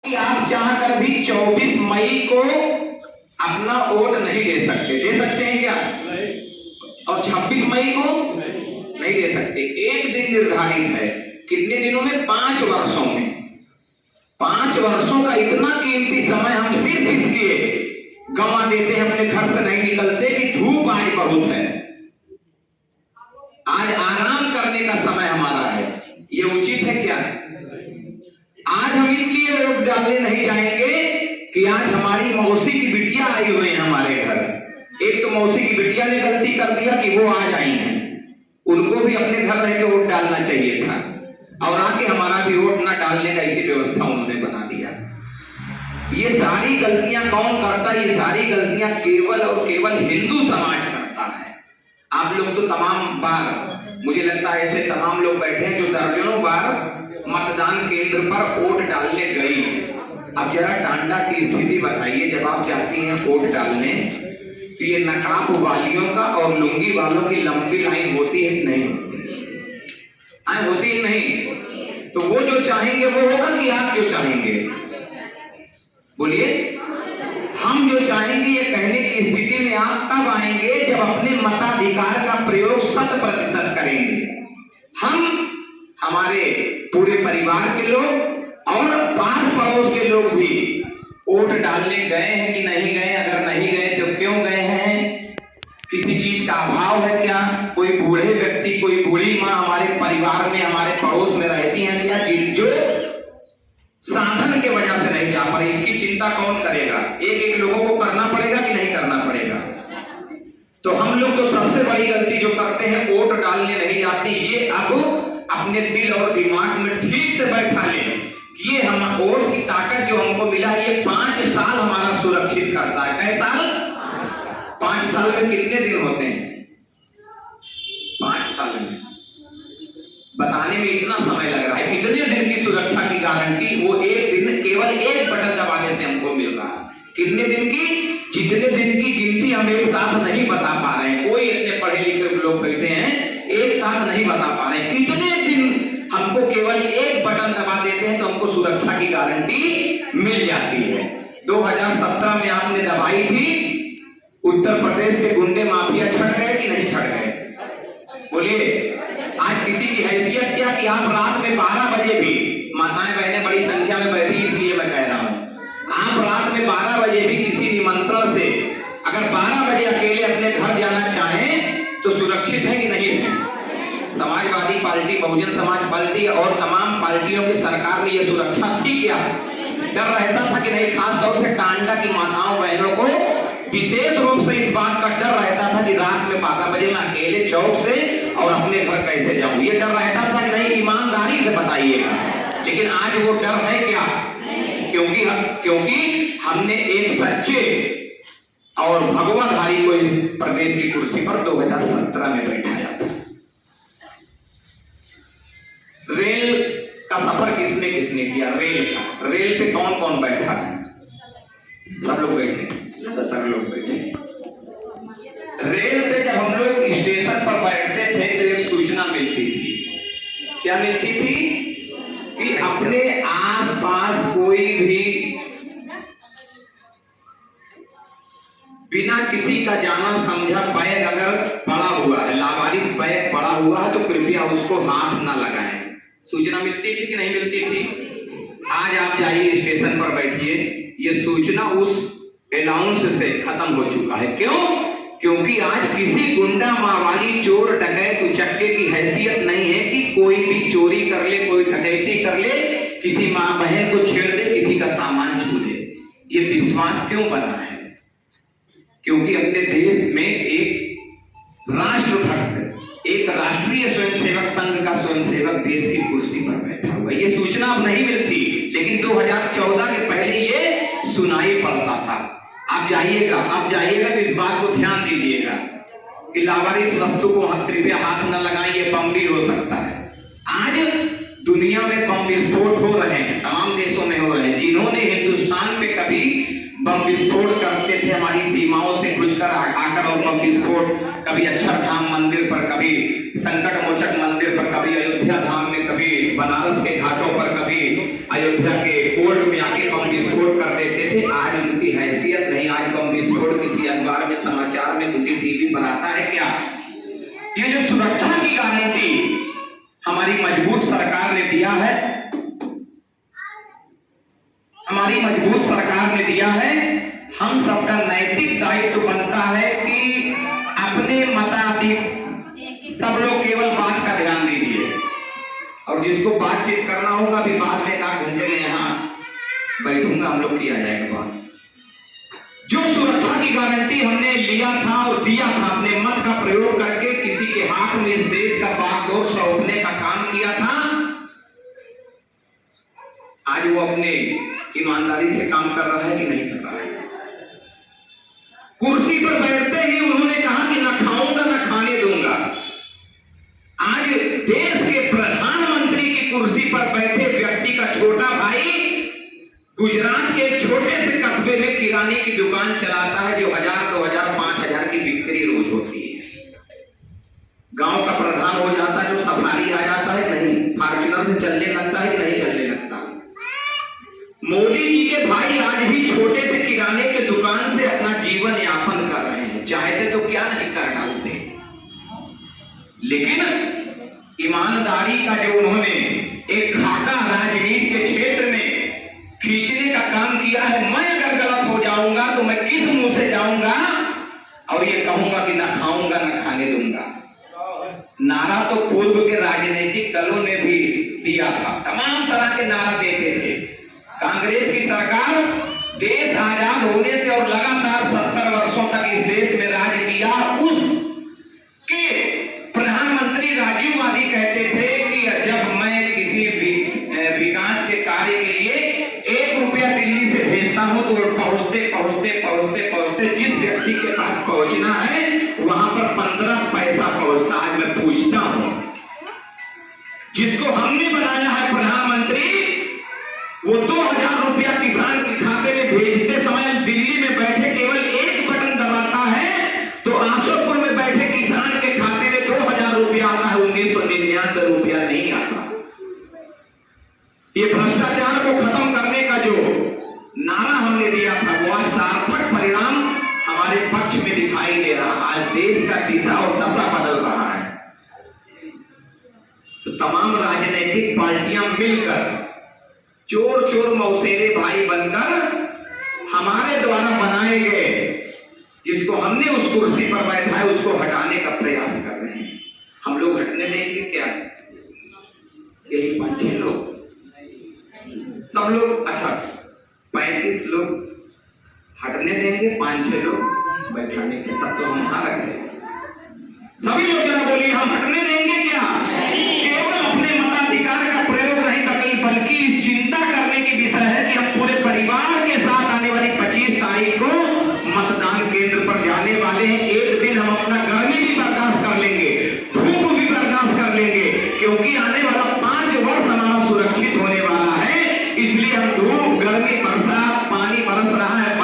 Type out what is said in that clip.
कि आप चाहकर भी 24 मई को अपना वोट नहीं दे सकते हैं क्या? और 26 मई को नहीं दे सकते। एक दिन निर्धारित है, कितने दिनों में? 5 वर्षों में। 5 वर्षों का इतना कीमती समय हम सिर्फ इसलिए गंवा देते हैं, अपने घर से नहीं निकलते कि धूप आज बहुत है, आज आराम करने का समय हमारा है। ये उचित है क्या? आज हम इसलिए वोट डालने नहीं जाएंगे कि आज हमारी मौसी की बिटिया आई हुई है हमारे घर। एक तो मौसी की बिटिया ने गलती कर दिया कि वो आज आई हैं, उनको भी अपने घर रह के वोट डालना चाहिए था, और आके हमारा भी वोट ना डालने का इसी व्यवस्था उन्होंने बना दिया। ये सारी गलतियां कौन करता है? ये सारी गलतियां केवल और केवल हिंदू समाज करता है। आप लोग तो तमाम बार, मुझे लगता है ऐसे तमाम लोग बैठे हैं जो दर्जनों बार मतदान केंद्र पर वोट डालने गई। अब जरा टांडा की स्थिति बताइए, जब आप जाती हैं वोट डालने तो ये नकाब वालियों का और लुंगी वालों की लंबी लाइन होती है कि नहीं होती है नहीं? तो वो जो चाहेंगे वो होगा कि आप जो चाहेंगे? बोलिए। हम जो चाहेंगे ये कहने की स्थिति में आप तब आएंगे जब अपने मताधिकार का प्रयोग 100% करेंगे। हम, हमारे पूरे परिवार के लोग और पास पड़ोस के लोग भी वोट डालने गए हैं कि नहीं गए? अगर नहीं गए तो क्यों गए हैं? किसी चीज का अभाव है क्या? कोई बूढ़े व्यक्ति, कोई बूढ़ी माँ हमारे परिवार में, हमारे पड़ोस में रहती हैं क्या, जो साधन के वजह से नहीं जा पाए? इसकी चिंता कौन करेगा? एक एक लोगों को करना पड़ेगा कि नहीं करना पड़ेगा? तो हम लोग तो सबसे बड़ी गलती जो करते हैं, वोट डालने नहीं जाती। ये अब अपने दिल और दिमाग में ठीक से बैठा लें, ये हम वोट की ताकत जो हमको मिला है, ये 5 साल हमारा सुरक्षित करता है। कैसा? 5 साल में कितने दिन होते हैं? 5 साल में बताने में इतना समय लग रहा है। कितने दिन की सुरक्षा की गारंटी? वो एक दिन, केवल एक बटन दबाने से हमको मिल रहा है। कितने दिन की? जितने दिन की गिनती हम एक साथ नहीं बता पा रहे हैं। कोई इतने पढ़े लिखे लोग बैठे हैं, एक साथ नहीं बता पा रहे हैं कितने दिन। हमको केवल एक बटन दबा देते हैं तो हमको सुरक्षा की गारंटी मिल जाती है। 2017 में आपने दबाई थी, उत्तर प्रदेश के गुंडे माफिया छट गए कि नहीं छट गए? बोलिए। आज किसी की हैसियत क्या कि आप रात में 12 बजे भी, माताएं बहनें बड़ी संख्या में बैठी इसलिए मैं कह रहा हूं, आप रात में 12 बजे भी किसी निमंत्रण से अगर 12 बजे अकेले अपने घर जाना चाहें तो सुरक्षित है कि नहीं है? समाजवादी पार्टी, बहुजन समाज पार्टी और तमाम पार्टियों की सरकार में यह सुरक्षा थी क्या? डर रहता था कि नहीं? खास तौर से टांडा की माताओं बहनों को विशेष रूप से इस बात का डर रहता था कि रात में 12 बजे मैं अकेले चौक से और अपने घर कैसे जाऊं? ये डर रहता था कि नहीं? ईमानदारी से बताइएगा। लेकिन आज वो डर है क्या? क्योंकि हमने एक सच्चे और भगवाधारी को इस प्रदेश की कुर्सी पर 2017 में बैठाया था। रेल का सफर किसने किसने किया? रेल पे कौन कौन बैठा है? सब लोग बैठे, सब लोग बैठे। रेल पे जब हम लोग स्टेशन पर बैठते थे तो एक सूचना मिलती थी। क्या मिलती थी? कि अपने आसपास कोई भी बिना किसी का जाना समझा बैग अगर पड़ा हुआ है, लावारिस बैग पड़ा हुआ है, तो कृपया उसको हाथ ना लगाएं। सूचना मिलती थी कि नहीं मिलती थी? आज आप जाइए स्टेशन पर बैठिए, ये सूचना उस अनाउंस से खत्म हो चुका है। क्यों? क्योंकि आज किसी गुंडा, मावाली, चोर, डकैत, उचक्के की हैसियत नहीं है कि कोई भी चोरी कर ले, कोई डकैती कर ले, किसी माँ बहन को छेड़ दे, किसी का सामान छू दे। ये विश्वास क्यों बना है? क्योंकि अपने देश में एक राष्ट्रभक्त, एक राष्ट्रीय स्वयंसेवक संघ का स्वयंसेवक देश की कुर्सी पर बैठा हुआ। ये सूचना अब नहीं मिलती, लेकिन 2014 के पहले ये सुनाई पड़ता था। आप जाइएगा तो इस बात को ध्यान दीजिएगा कि लावारिस वस्तु को कृपया हाथ न लगाएं, ये बम भी हो सकता है। आज दुनिया में बम विस्फोट हो रहे हैं, तमाम देशों में हो रहे हैं। जिन्होंने हिंदुस्तान में कभी बम विस्फोट करते थे, हमारी सीमाओं से घुसकर आकर और बम विस्फोट, कभी अक्षरधाम मंदिर पर, कभी संकट मोचक मंदिर पर, कभी अयोध्या धाम में, कभी बनारस के घाटों पर, कभी अयोध्या के कोर्ट में आके विस्फोट कर देते थे, आज उनकी हैसियत नहीं। आज बम विस्फोट किसी अखबार में, समाचार में, किसी टीवी पर आता है क्या? ये जो सुरक्षा की गारंटी हमारी मजबूत सरकार ने दिया है, हमारी मजबूत सरकार ने दिया है, हम सबका नैतिक दायित्व बनता है कि अपने मताधिक सब लोग केवल बात का ध्यान दीजिए, और जिसको बातचीत करना होगा अभी बाद में 1 घंटे में यहाँ बैठूंगा, हम लोग किया जाएगा बात। जो सुरक्षा की गारंटी हमने लिया था और दिया था, अपने मत का प्रयोग करके किसी के हाथ में इस देश का बागडोर सौंपने का काम किया था, आज वो अपने ईमानदारी से काम कर रहा है कि नहीं कर रहा है? कुर्सी पर बैठते ही उन्होंने कहा कि न खाऊंगा न खाने दूंगा। आज देश के प्रधानमंत्री की कुर्सी पर बैठे व्यक्ति का छोटा भाई गुजरात के एक छोटे से कस्बे में किराने की दुकान चलाता है, जो 1000, 2000, 5000 की बिक्री रोज होती है। गांव का प्रधान हो जाता है, जो सफारी आ जाता है, नहीं फॉर्च्यूनर से चलने लगता है कि नहीं चलने लगता। मोदी जी के भाई आज भी छोटे से किराने के दुकान से अपना जीवन यापन कर रहे हैं, चाहते तो क्या नहीं कर डालते, लेकिन ईमानदारी का जो उन्होंने एक खाका राजनीति के क्षेत्र में खींचने का काम किया है, मैं अगर गलत हो जाऊंगा तो मैं किस मुंह से जाऊंगा और ये कहूंगा कि ना खाऊंगा ना खाने दूंगा। नारा तो पूर्व के राजनीतिक दलों ने भी दिया था, तमाम तरह के नारा देते थे। कांग्रेस की सरकार देश आजाद होने से और लगातार 70 वर्षों तक इस देश में राज किया। उसके प्रधानमंत्री राजीव गांधी कहते थे कि जब मैं किसी विकास के कार्य के लिए 1 रुपया दिल्ली से भेजता हूं तो पहुंचते जिस व्यक्ति के पास पहुंचना है वहां पर 15 पैसा पहुंचता। आज मैं पूछता हूं, जिसको हमने बनाया है प्रधानमंत्री, वो 2000 रुपया किसान के खाते में भेजते समय दिल्ली में बैठे केवल एक बटन दबाता है तो आशोपुर में बैठे किसान के खाते में 2000 रुपया आता है, 1999 रुपया नहीं आता। ये भ्रष्टाचार को खत्म करने का जो नारा हमने दिया था, वो आज सार्थक परिणाम हमारे पक्ष में दिखाई दे रहा। आज देश का दिशा और दशा बदल रहा है। तो तमाम राजनीतिक पार्टियां मिलकर चोर मौसेरे भाई बनकर हमारे द्वारा बनाए गए, जिसको हमने उस कुर्सी पर बैठा है, उसको हटाने का प्रयास कर रहे हैं। हम लोग हटने देंगे क्या? यही 5-6 लोग, सब लोग, अच्छा 35 लोग हटने देंगे, 5-6 लोग बैठाने के, तब तो हम हार गए। सभी लोग जरा बोलिए, हम हटने देंगे क्या? केवल अपने मताधिकार का प्रयोग नहीं बल्कि इस चिंता करने की विषय है कि हम पूरे परिवार के साथ आने वाली 25 तारीख को मतदान केंद्र पर जाने वाले हैं। एक दिन हम अपना गर्मी भी बर्दाश्त कर लेंगे, धूप भी बर्दाश्त कर लेंगे, क्योंकि आने वाला 5 वर्ष हमारा सुरक्षित होने वाला है। इसलिए हम धूप, गर्मी, बरसात, पानी बरस रहा है,